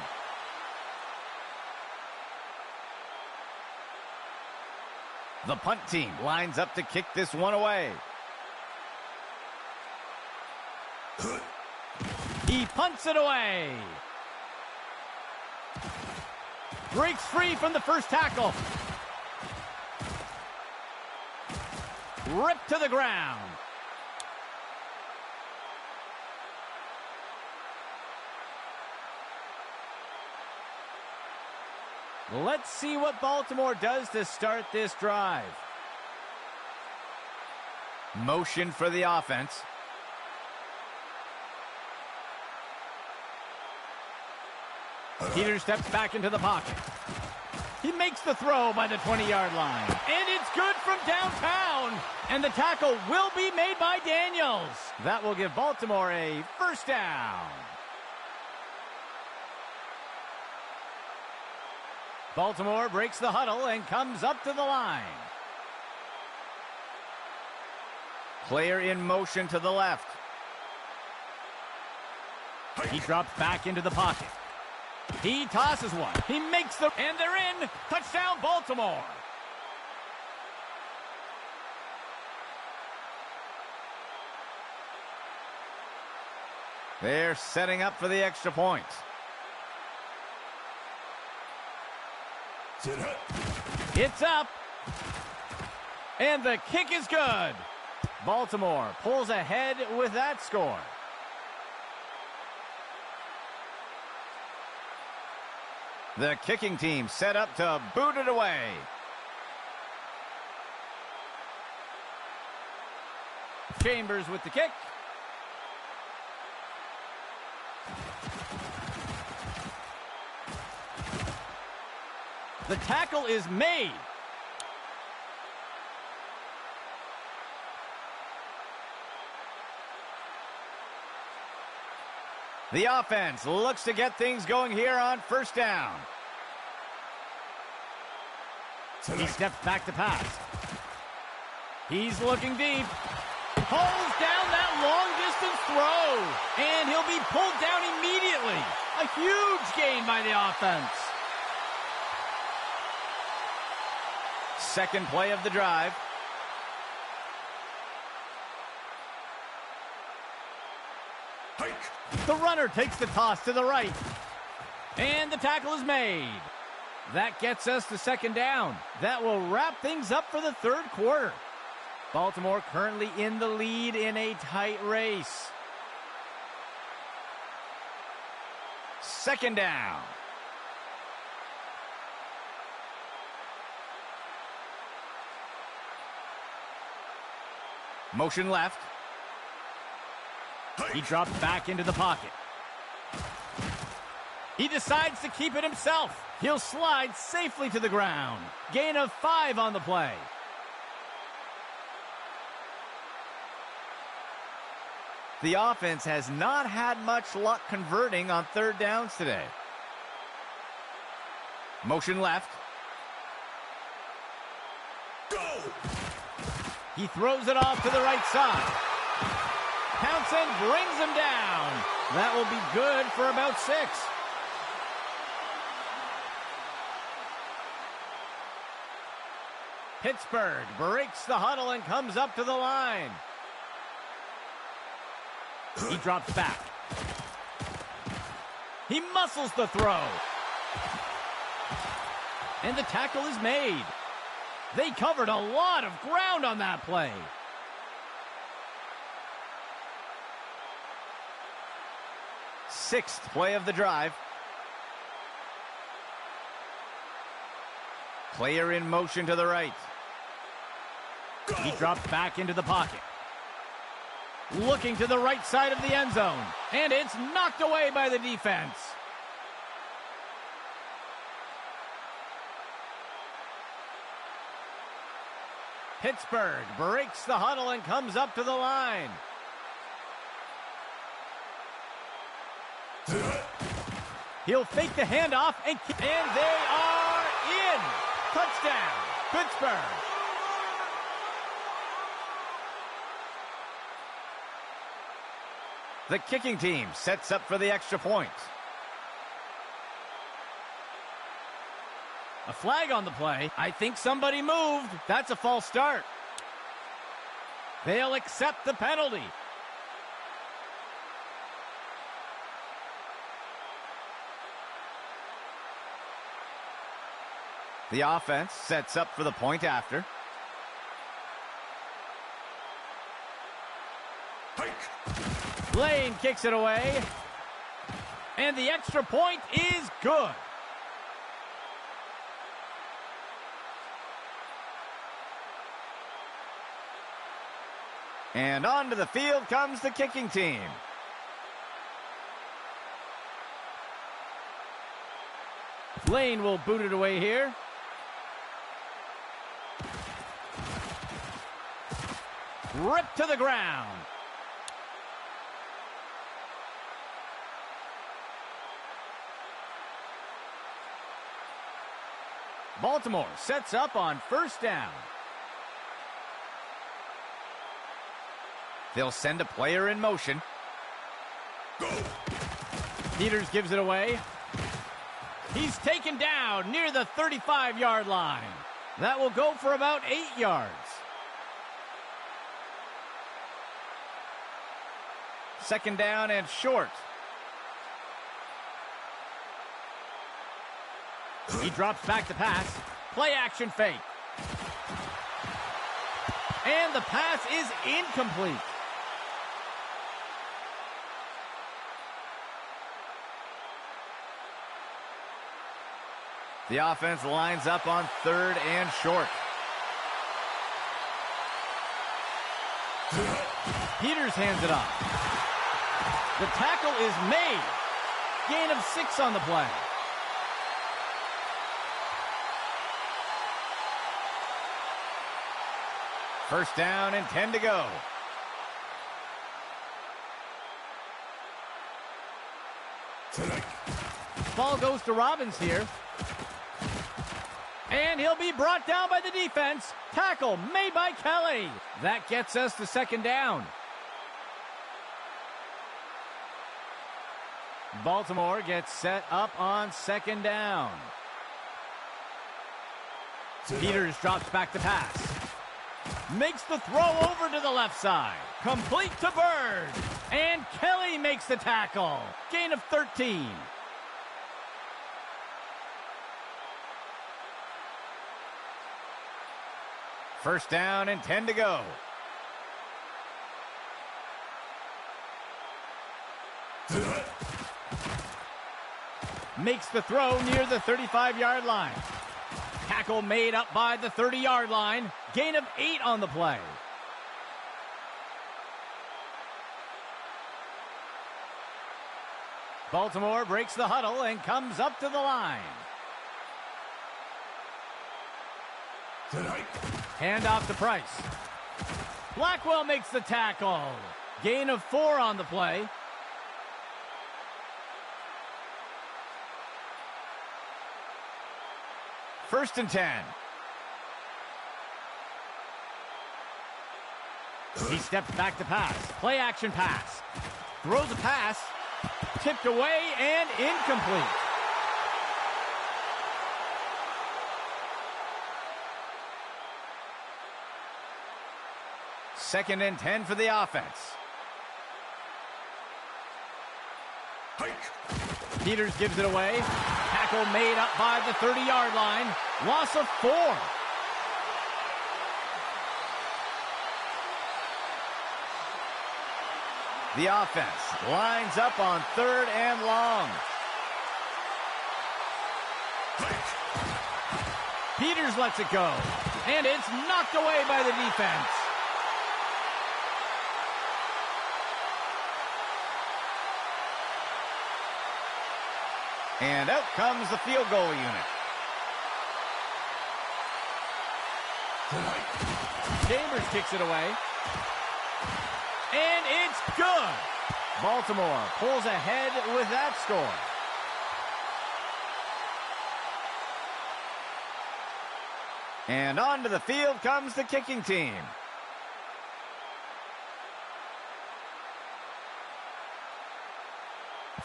The punt team lines up to kick this one away. He punts it away. Breaks free from the first tackle. Ripped to the ground. Let's see what Baltimore does to start this drive. Motion for the offense. Peter steps back into the pocket. He makes the throw by the 20-yard line. And it's good from downtown. And the tackle will be made by Daniels. That will give Baltimore a first down. Baltimore breaks the huddle and comes up to the line. Player in motion to the left. He drops back into the pocket. He tosses one. He makes the... And they're in. Touchdown, Baltimore. They're setting up for the extra point. It's up. And the kick is good. Baltimore pulls ahead with that score. The kicking team set up to boot it away. Chambers with the kick. The tackle is made. The offense looks to get things going here on first down. He steps back to pass. He's looking deep. Pulls down that long-distance throw. And he'll be pulled down immediately. A huge gain by the offense. Second play of the drive. The runner takes the toss to the right. And the tackle is made. That gets us to second down. That will wrap things up for the third quarter. Baltimore currently in the lead in a tight race. Second down. Motion left. He drops back into the pocket. He decides to keep it himself. He'll slide safely to the ground. Gain of 5 on the play. The offense has not had much luck converting on third downs today. Motion left. Go! He throws it off to the right side. Townsend brings him down. That will be good for about 6. Pittsburgh breaks the huddle and comes up to the line. He drops back. He muscles the throw. And the tackle is made. They covered a lot of ground on that play. sixth play of the drive. Player in motion to the right. He drops back into the pocket. Looking to the right side of the end zone. And it's knocked away by the defense. Pittsburgh breaks the huddle and comes up to the line. He'll fake the handoff, and they are in. Touchdown, Pittsburgh. The kicking team sets up for the extra point. A flag on the play. I think somebody moved. That's a false start. They'll accept the penalty. The offense sets up for the point after. Lane kicks it away. And the extra point is good. And onto the field comes the kicking team. Lane will boot it away here. Ripped to the ground. Baltimore sets up on first down. They'll send a player in motion. Go. Peters gives it away. He's taken down near the 35-yard line. That will go for about 8 yards. Second down and short. He drops back to pass. Play action fake. And the pass is incomplete. The offense lines up on third and short. Peters hands it off. The tackle is made. Gain of 6 on the play. First down and 10 to go. Ball goes to Robbins here. And he'll be brought down by the defense. Tackle made by Kelly. That gets us to second down. Baltimore gets set up on second down. Peters drops back to pass. Makes the throw over to the left side. Complete to Bird. And Kelly makes the tackle. Gain of 13. First down and 10 to go. Makes the throw near the 35-yard line. Tackle made up by the 30-yard line. Gain of 8 on the play. Baltimore breaks the huddle and comes up to the line. Hand off to Price. Blackwell makes the tackle. Gain of 4 on the play. First and 10. He steps back to pass. Play action pass. Throws a pass. Tipped away and incomplete. Second and 10 for the offense. Peters gives it away. Tackle made up by the 30-yard line. Loss of 4. The offense lines up on 3rd and long. Peters lets it go, and it's knocked away by the defense. And out comes the field goal unit. Chambers kicks it away. And it's good. Baltimore pulls ahead with that score. And onto the field comes the kicking team.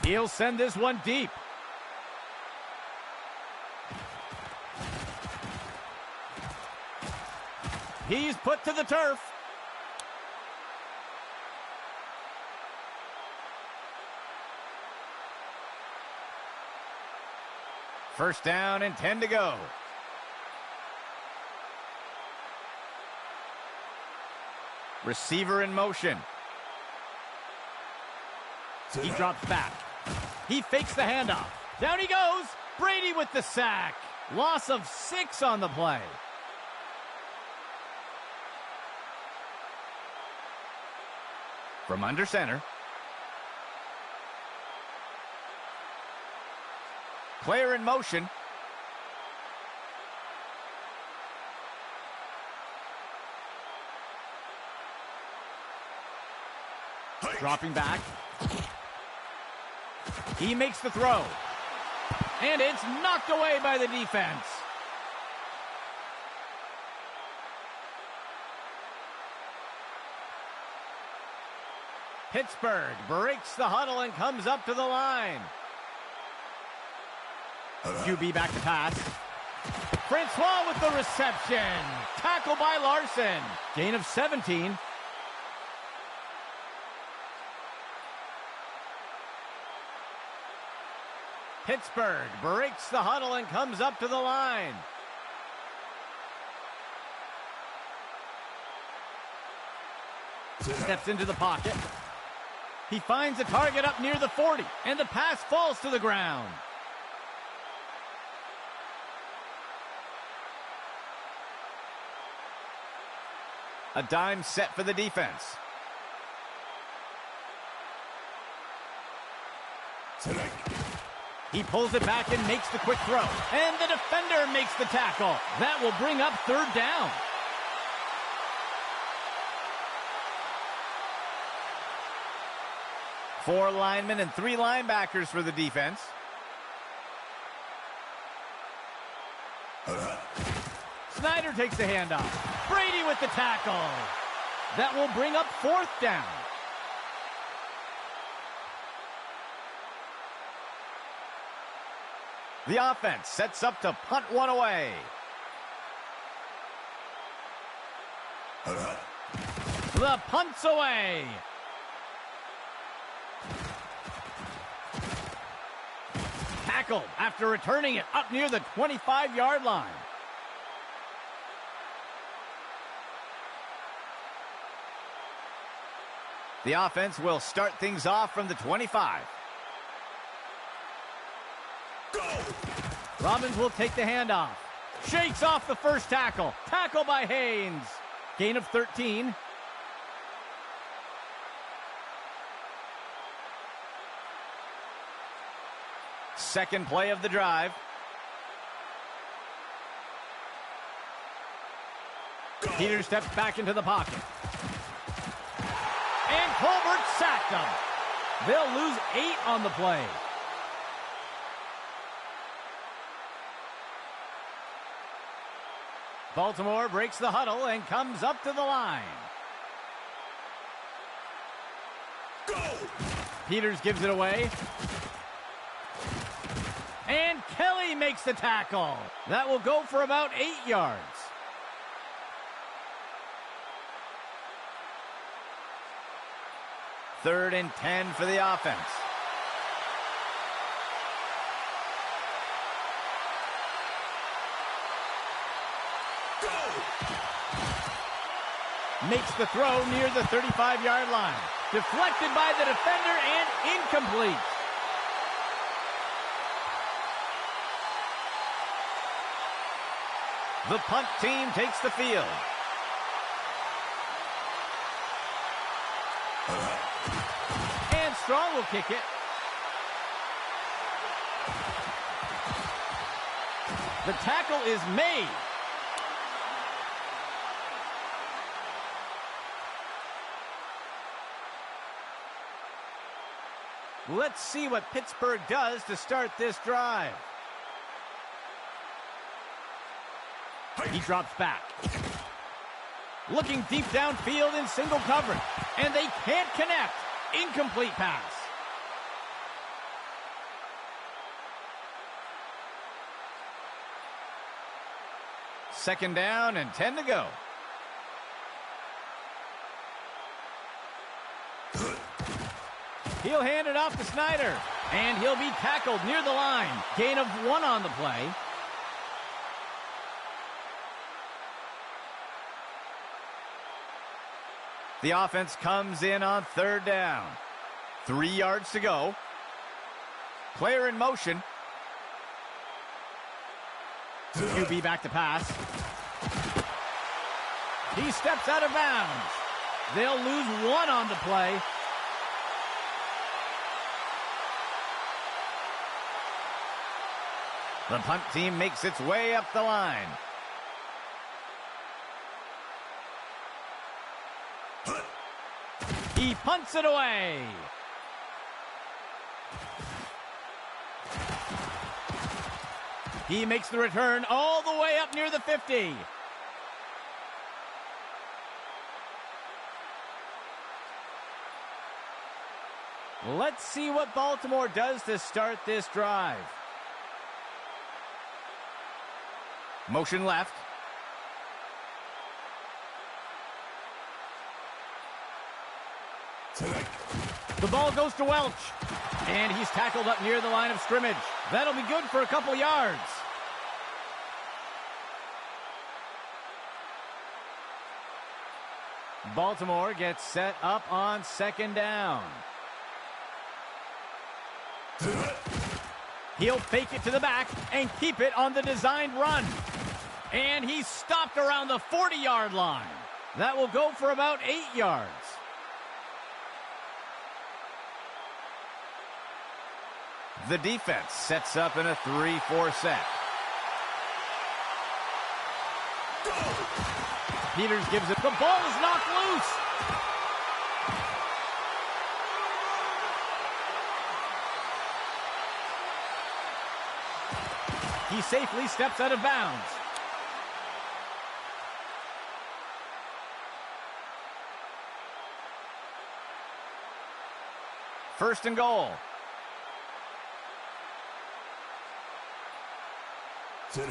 He'll send this one deep. He's put to the turf. First down and 10 to go. Receiver in motion. He drops back. He fakes the handoff. Down he goes. Brady with the sack. Loss of 6 on the play. From under center. Player in motion. Dropping back. He makes the throw. And it's knocked away by the defense. Pittsburgh breaks the huddle and comes up to the line. QB back to pass. Francois with the reception. Tackle by Larson. Gain of 17. Pittsburgh breaks the huddle and comes up to the line. Steps into the pocket. He finds a target up near the 40, and the pass falls to the ground. A dime set for the defense. He pulls it back and makes the quick throw. And the defender makes the tackle. That will bring up 3rd down. Four linemen and 3 linebackers for the defense. Snyder takes the handoff. Brady with the tackle. That will bring up 4th down. The offense sets up to punt one away. The punt's away. Tackled after returning it up near the 25-yard line. The offense will start things off from the 25. Robbins will take the handoff. Shakes off the first tackle. Tackle by Haynes. Gain of 13. Second play of the drive. Peters steps back into the pocket. And Colbert sacked him. They'll lose 8 on the play. Baltimore breaks the huddle and comes up to the line. Go! Peters gives it away. And Kelly makes the tackle. That will go for about 8 yards. Third and 10 for the offense. Makes the throw near the 35-yard line. Deflected by the defender and incomplete. The punt team takes the field. And Strong will kick it. The tackle is made. Let's see what Pittsburgh does to start this drive. He drops back. Looking deep downfield in single coverage. And they can't connect. Incomplete pass. Second down and 10 to go. He'll hand it off to Snyder. And he'll be tackled near the line. Gain of 1 on the play. The offense comes in on third down. 3 yards to go. Player in motion. QB back to pass. He steps out of bounds. They'll lose 1 on the play. The punt team makes its way up the line. He punts it away. He makes the return all the way up near the 50. Let's see what Baltimore does to start this drive. Motion left. The ball goes to Welch. And he's tackled up near the line of scrimmage. That'll be good for a couple yards. Baltimore gets set up on second down. He'll fake it to the back and keep it on the designed run. And he's stopped around the 40-yard line. That will go for about 8 yards. The defense sets up in a 3-4 set. Peters gives it. The ball is knocked loose. He safely steps out of bounds. First and goal. And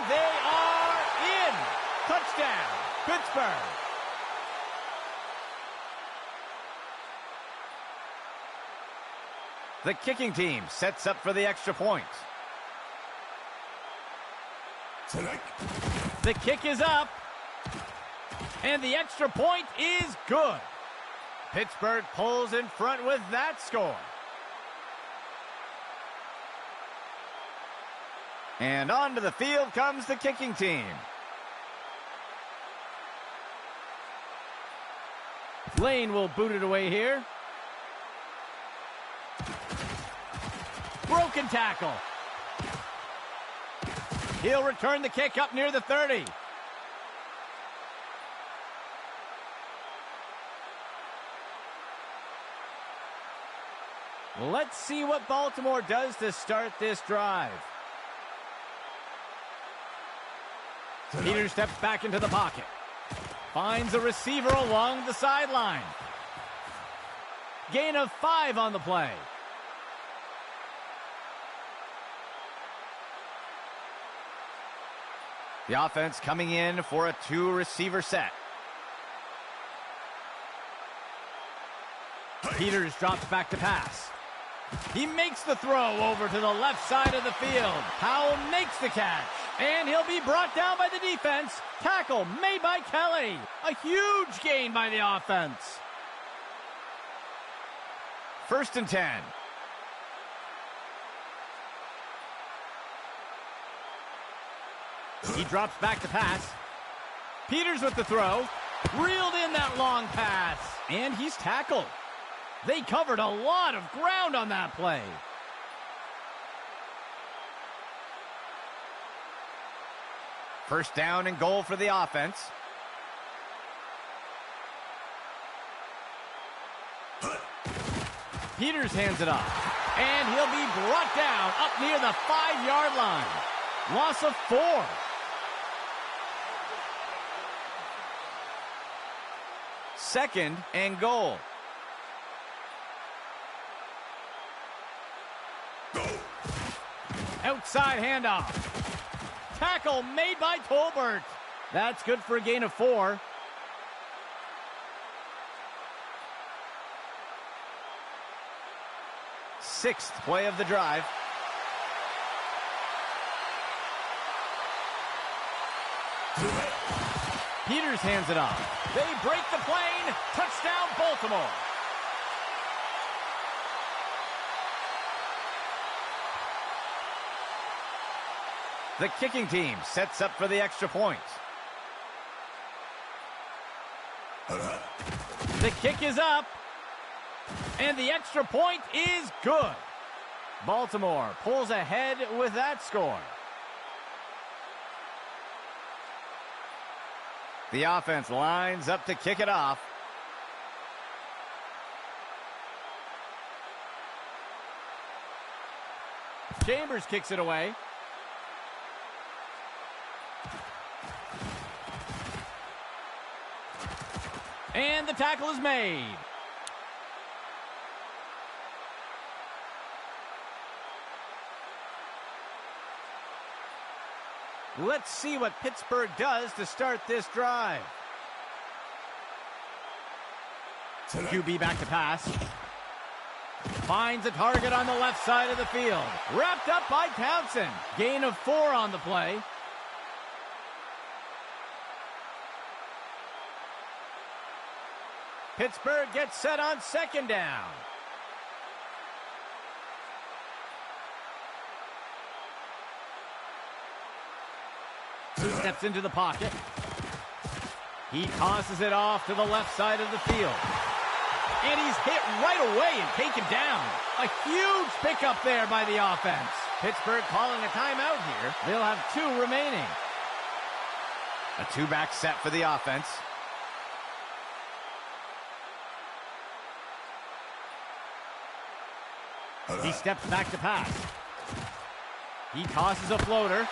they are in. Touchdown, Pittsburgh. The kicking team sets up for the extra point. The kick is up. And the extra point is good. Pittsburgh pulls in front with that score. And onto the field comes the kicking team. Lane will boot it away here. Broken tackle. He'll return the kick up near the 30. Let's see what Baltimore does to start this drive. Peters steps back into the pocket. Finds a receiver along the sideline. Gain of 5 on the play. The offense coming in for a 2-receiver set. Peters drops back to pass. He makes the throw over to the left side of the field. Powell makes the catch, and he'll be brought down by the defense. Tackle made by Kelly. A huge gain by the offense. 1st and 10. He drops back to pass. Peters with the throw. Reeled in that long pass. And he's tackled. They covered a lot of ground on that play. First down and goal for the offense. Peters hands it off. And he'll be brought down up near the 5-yard line. Loss of 4. Second and goal. Outside handoff. Tackle made by Tolbert. That's good for a gain of 4. Sixth play of the drive. Peters hands it off. They break the plane. Touchdown, Baltimore. The kicking team sets up for the extra point. The kick is up. And the extra point is good. Baltimore pulls ahead with that score. The offense lines up to kick it off. Chambers kicks it away. And the tackle is made. Let's see what Pittsburgh does to start this drive. QB back to pass. Finds a target on the left side of the field. Wrapped up by Townsend. Gain of 4 on the play. Pittsburgh gets set on 2nd down. He steps into the pocket. He tosses it off to the left side of the field. And he's hit right away and taken down. A huge pickup there by the offense. Pittsburgh calling a timeout here. They'll have 2 remaining. A 2-back set for the offense. He steps back to pass. He tosses a floater.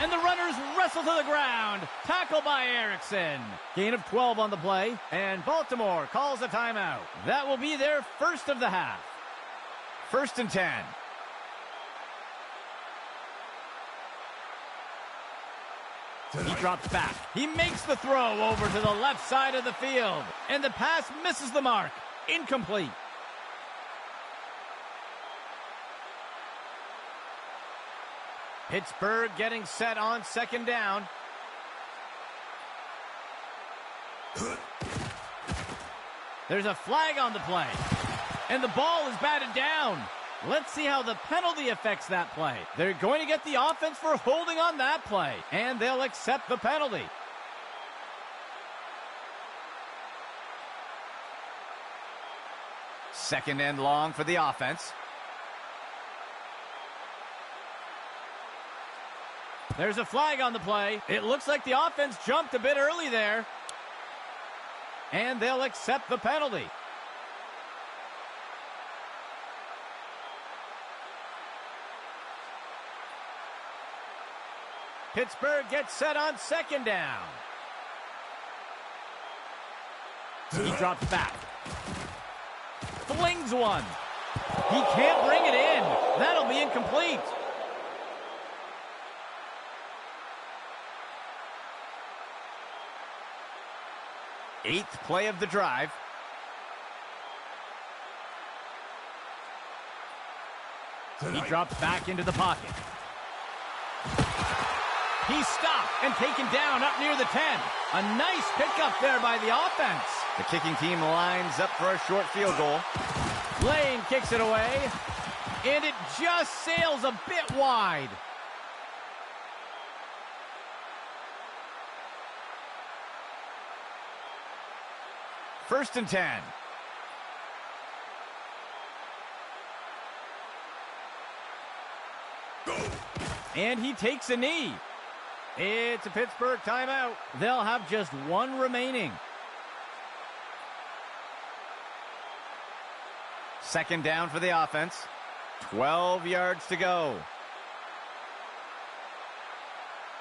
And the runners wrestle to the ground. Tackle by Erickson. Gain of 12 on the play. And Baltimore calls a timeout. That will be their first of the half. 1st and 10. He drops back. He makes the throw over to the left side of the field. And the pass misses the mark. Incomplete. Pittsburgh getting set on 2nd down. There's a flag on the play. And the ball is batted down. Let's see how the penalty affects that play. They're going to get the offense for holding on that play. And they'll accept the penalty. Second and long for the offense. There's a flag on the play. It looks like the offense jumped a bit early there. And they'll accept the penalty. Pittsburgh gets set on 2nd down. He drops back. Flings one. He can't bring it in. That'll be incomplete. Eighth play of the drive. He drops back into the pocket. He's stopped and taken down up near the 10. A nice pickup there by the offense. The kicking team lines up for a short field goal. Lane kicks it away, and it just sails a bit wide. First and 10. Go. And he takes a knee. It's a Pittsburgh timeout. They'll have just one remaining. Second down for the offense. 12 yards to go.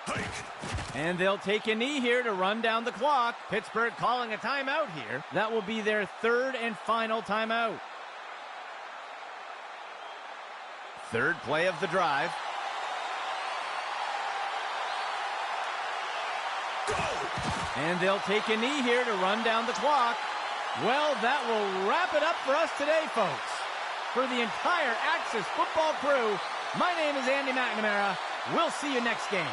Hike. And they'll take a knee here to run down the clock. Pittsburgh calling a timeout here. That will be their third and final timeout. Third play of the drive. Go. And they'll take a knee here to run down the clock. Well, that will wrap it up for us today, folks. For the entire Axis football crew, my name is Andy McNamara. We'll see you next game.